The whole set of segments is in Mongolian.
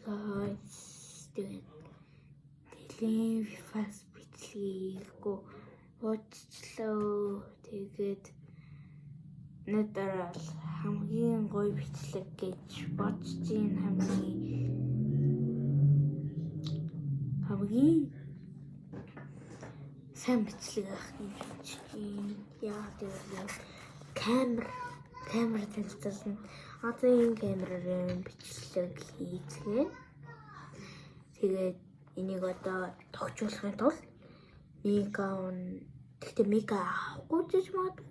guys. Тэгээд тэлийн фас бичлэгийг уучлаа. Тэгээд надад хамгийн гоё бичлэг гэж бодож ийн хамгийн сайн бичлэг ах гэж бодож ийн. Яа тэгээд камер танилцуулна. Одоо энэ камераар бичлэг хийцгээе. Тэгээд энийг одоо тогтчуулахын тулд гэхдээ мика авахгүй гэж магадгүй.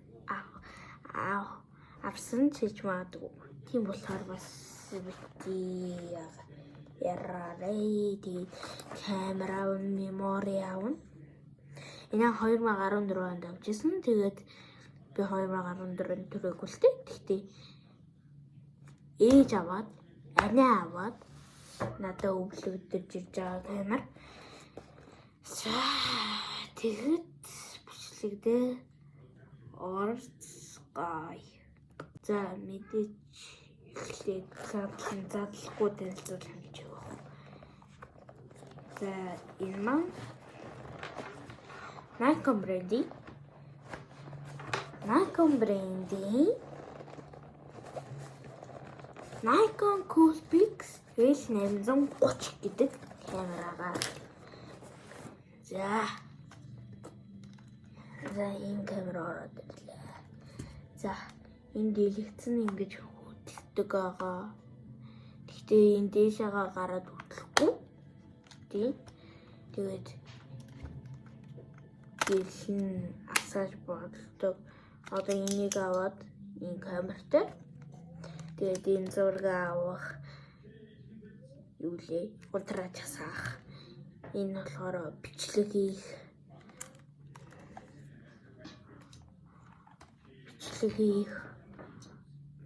Авсан ч гэж магадгүй. Тийм болохоор бас бити ярарэ. Тэгээд камера мемори авна. Энэ 2014 онд авчихсан. Тэгээд би 2014-нд төрөөгүй л дээ. Гэхдээ ээж аваад, аниа аваад надад өвлөгдөж ирж байгаа камер. Тэгээд бичлэг дээ орцгай. За мэдээч эхлээд задлахгүй танилцуулах гэж байна. За энэ маань Nikon брендийн Nikon Coolpix L830 гэдэг камерагаа. За энэ камера ороод ирлээ. За энэ дэлгэцэн ингэж хөдөлдөг байгаа. Гэхдээ энэ дээшээгээ гараад хөдлөхгүй. Тийм. Тэгээд дэлхэн асааж болдог. Одоо энийг аваад энэ камертай. Тэгээд энэ зураг авах ультрач хасах. Энэ болохоор бичлэг хийх.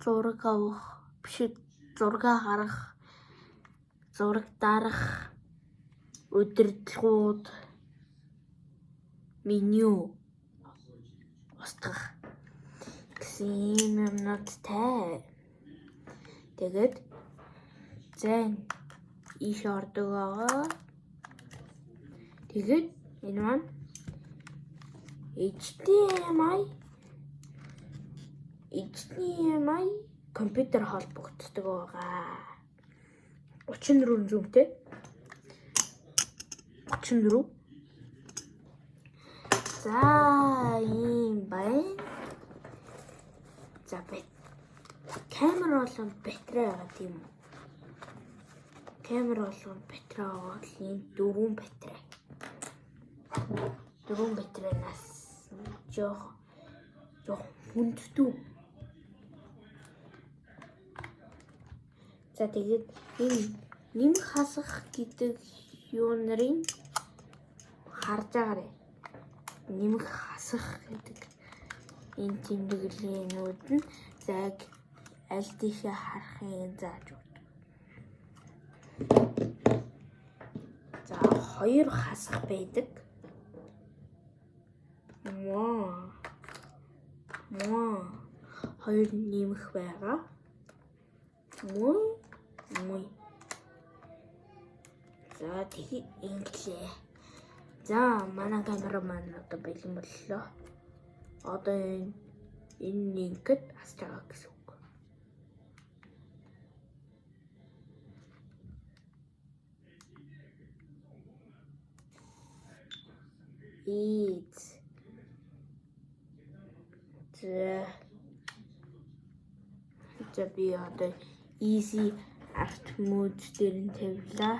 Зураг авах, зураг харах, зураг дарах, удирдлагууд, меню устгах гэсэн юмнуудтай. Тэгээд зэн иш ордог байгаа. Тэгээд энэ маань HDMI компьютер холбогддог байгаа. 34 зүүмтэй. 34. За ийм байна. За камера болон батарей байгаа тийм үү? Камера болон батарей байгаа л энэ 4 батарей. 4 батарейнаас жоох хүндтэй. За тэгээд энэ нэмэх хасах гэдэг юу нарын харж байгаарай. Нэмэх хасах гэдэг энэ тэмдэглэлүүд нь яг аль тийшээ харахыг зааж өгдөг. За 2 хасах байдаг. Хоёр нэмэх байгаа. За тэгээд инглээ. За манай камера маань одоо бэлэн боллоо. Одоо энэ нэгэд хасж байгаа гэсэн үг. За би одоо easy art mode дээр нь тавилаа.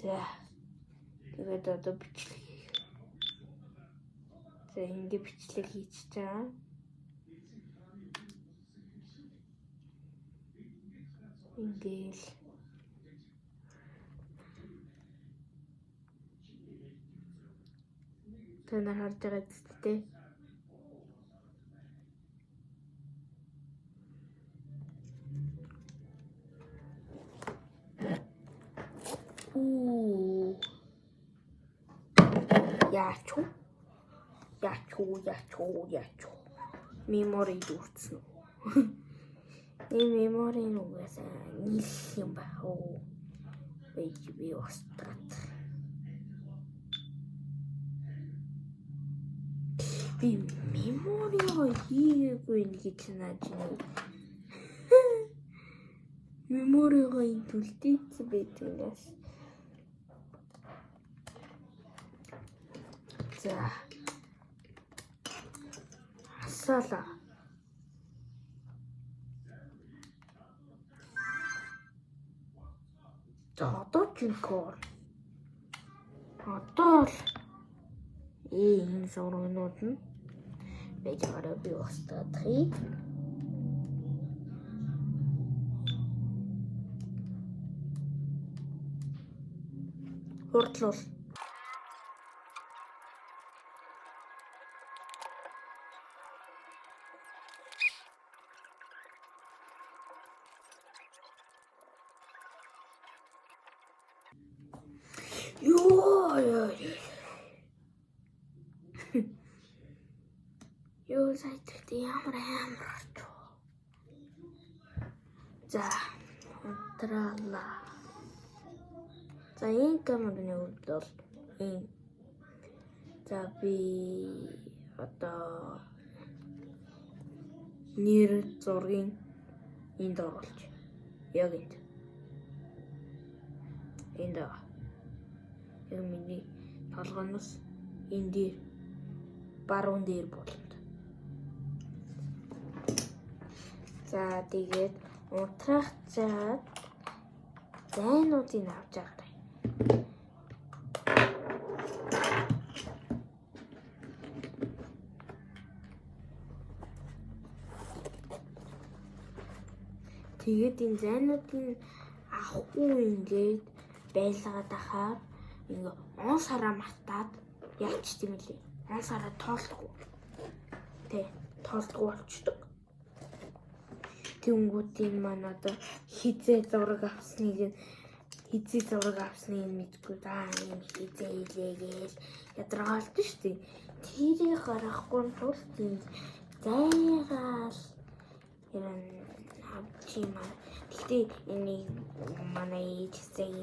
За. Тэгээд одоо бичлэг. За ингэ бичлэг хийж чаа. Ингээл. Танаар харж байгаа зүгтээ. Яачуу. Мемори дүүрсэн үү? Энэ меморийн угаасаа нийлэх юм байх уу? Би устгаад. Би меморио хийгээгүй нэг гэж нааж байна. Меморио энэ төлтийц байтгаас. За. Асаала. Одоо жинхэнэ. Одоо л энэ зургууд нь байж байгаараа би устгах юм. Хурдлуул. Ёо сайдт ямар орч. За, унтраала. За, энэ камерны үед бол энэ. За, би одоо нэр зургийн энд оруулж. Яг энд. Энд аа. Яг миний толгоноос энэ дээр баруун дээр болно. За тэгээд унтраах цаад зайнуудыг авч явах. Тэгээд энэ зайнуудыг авахгүй ингээд байлгаад ахаар ингээ он сараа мартаад яач тийм лээ. Он сараа тоолдохгүй. Тэ тоолдохгүй болчдөг. Тэнгүүдийн маань одоо хизээ зураг авсныг мэдгүй. За юм хизээ илээгээл ядаргаалт шүү дээ. Тэрийг харахгүй тул тийм зайгаал авчим. Гэхдээ энийг манай эцэг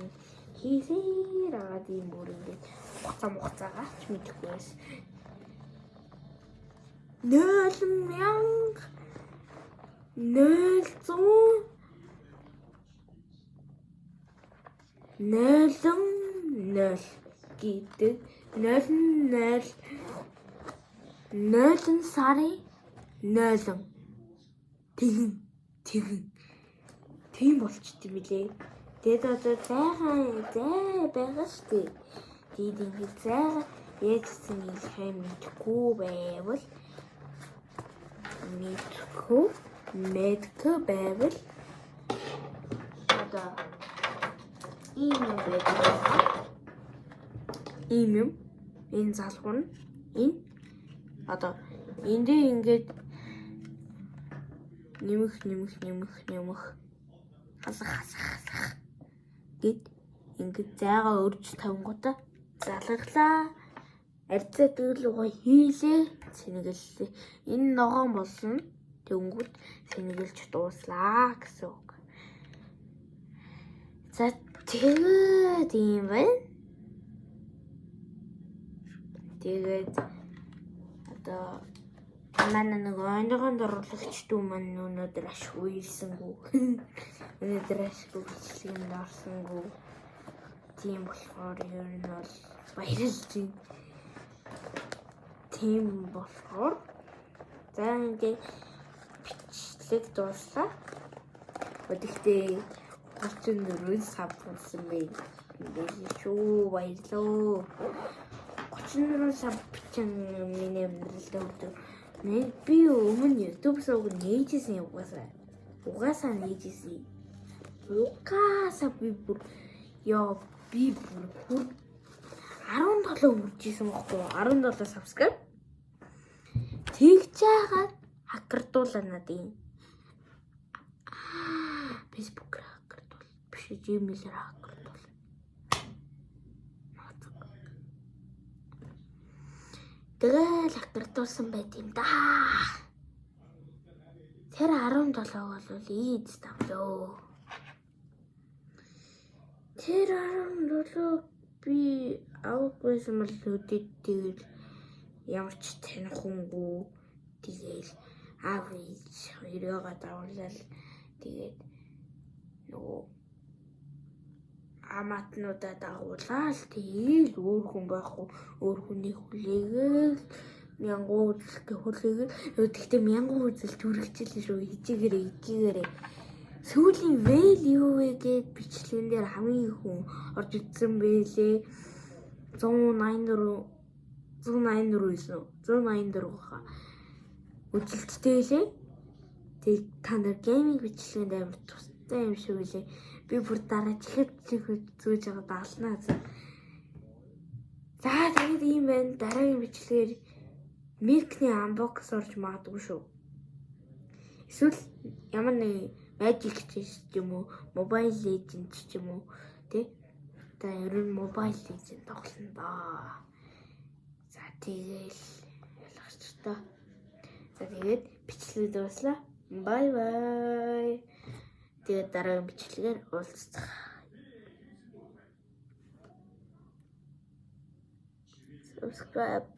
хийсээр аваад юм бүр ингээд хугацаагаач мэдэхгүй байсан. 0,000 гэдэг 0 сарын 0 тийм болчт юм билээ. Тэгээд одоо зай байгаа шүү дээ. Тэгээд ингээд зайгаа яаж хэлэх юм мэдэхгүй байвал мэдгүй байвал одоо ийм юм энэ залгуур нь энэ одоо эндээ ингээд нэмэх хасах гэд ингээд зайгаа өрж тавингуудаа залглаа. Арьцаа дэглүүгээ хийлээ. Сэнэгэлээ. Энэ ногоон болсон. Тэнгүүд сэнэгэлж дууслаа гэсэн үг. За тэгээд юм байна. Тэгээд одоо манай нэг онгонд оруулагч дүү маань өнөөдөр ашгүй ирсэнгүй. Өнөөдөр ашгүй бичлэгэнд орсонгүй. Тийм болохоор ер нь бол баярлж байна. Тийм болохоор за ингээд бичлэг дууслаа. Өдөртөө 34 сав болсон бай. Ингээд шүү баярлоо. 34 сав бичин миний амьдралд өгдөг. Би өмнө YouTube сууг нээжсэн угаасаа нээжсэн. Угаасаа би бүр 17 үржижсэн байхгүй 17 subscribe тэгж яагаад хакердуулаа надын Facebook хакердуул биш Gmail-ээр хакердуул тэгэл хакердуулсан байт юм да Тэр 17 бол ийд тавлаа. Тэр 17 би авахгүйсэн бол өдөд тэгэл ямар ч танихунгүй тэгэл аав ээж хоёроо давуулаад тэгээд нөгөө аматнуудаа дагуулаад тэгэл өөр хүн байхгүй өөр хүний хүлээгээл мянган үзэлтэй хүлээгээл гэхдээ мянган үзэлт хүрчихлээ шүү хичээгээрээ сүүлийн вэйл юу вэ гэд бичлэгэн дээр хамгийн хүн орж ирсэн байлээ 184 хаа үзэлттэй лээ. Тэг та нар гейминг бичлэгэнд амар тустай юм шиг үлээ. Би бүр дараа чихэд зүүж байгаа даалнаа. За тэгээд ийм байна. Дараагийн бичлэгээр Milk-ний unbox орж магадгүй шүү. Эсвэл ямар нэг Magic ч юм уу, Mobile Legends ч юм уу, тий? За ерөн Mobile Legends тоглоно доо. За тэгэл ялгарч та. За тэгээд бичлэг дууслаа. Bye bye. Тэгээд дараагийн бичлэгээр уулзцгаая. Subscribe.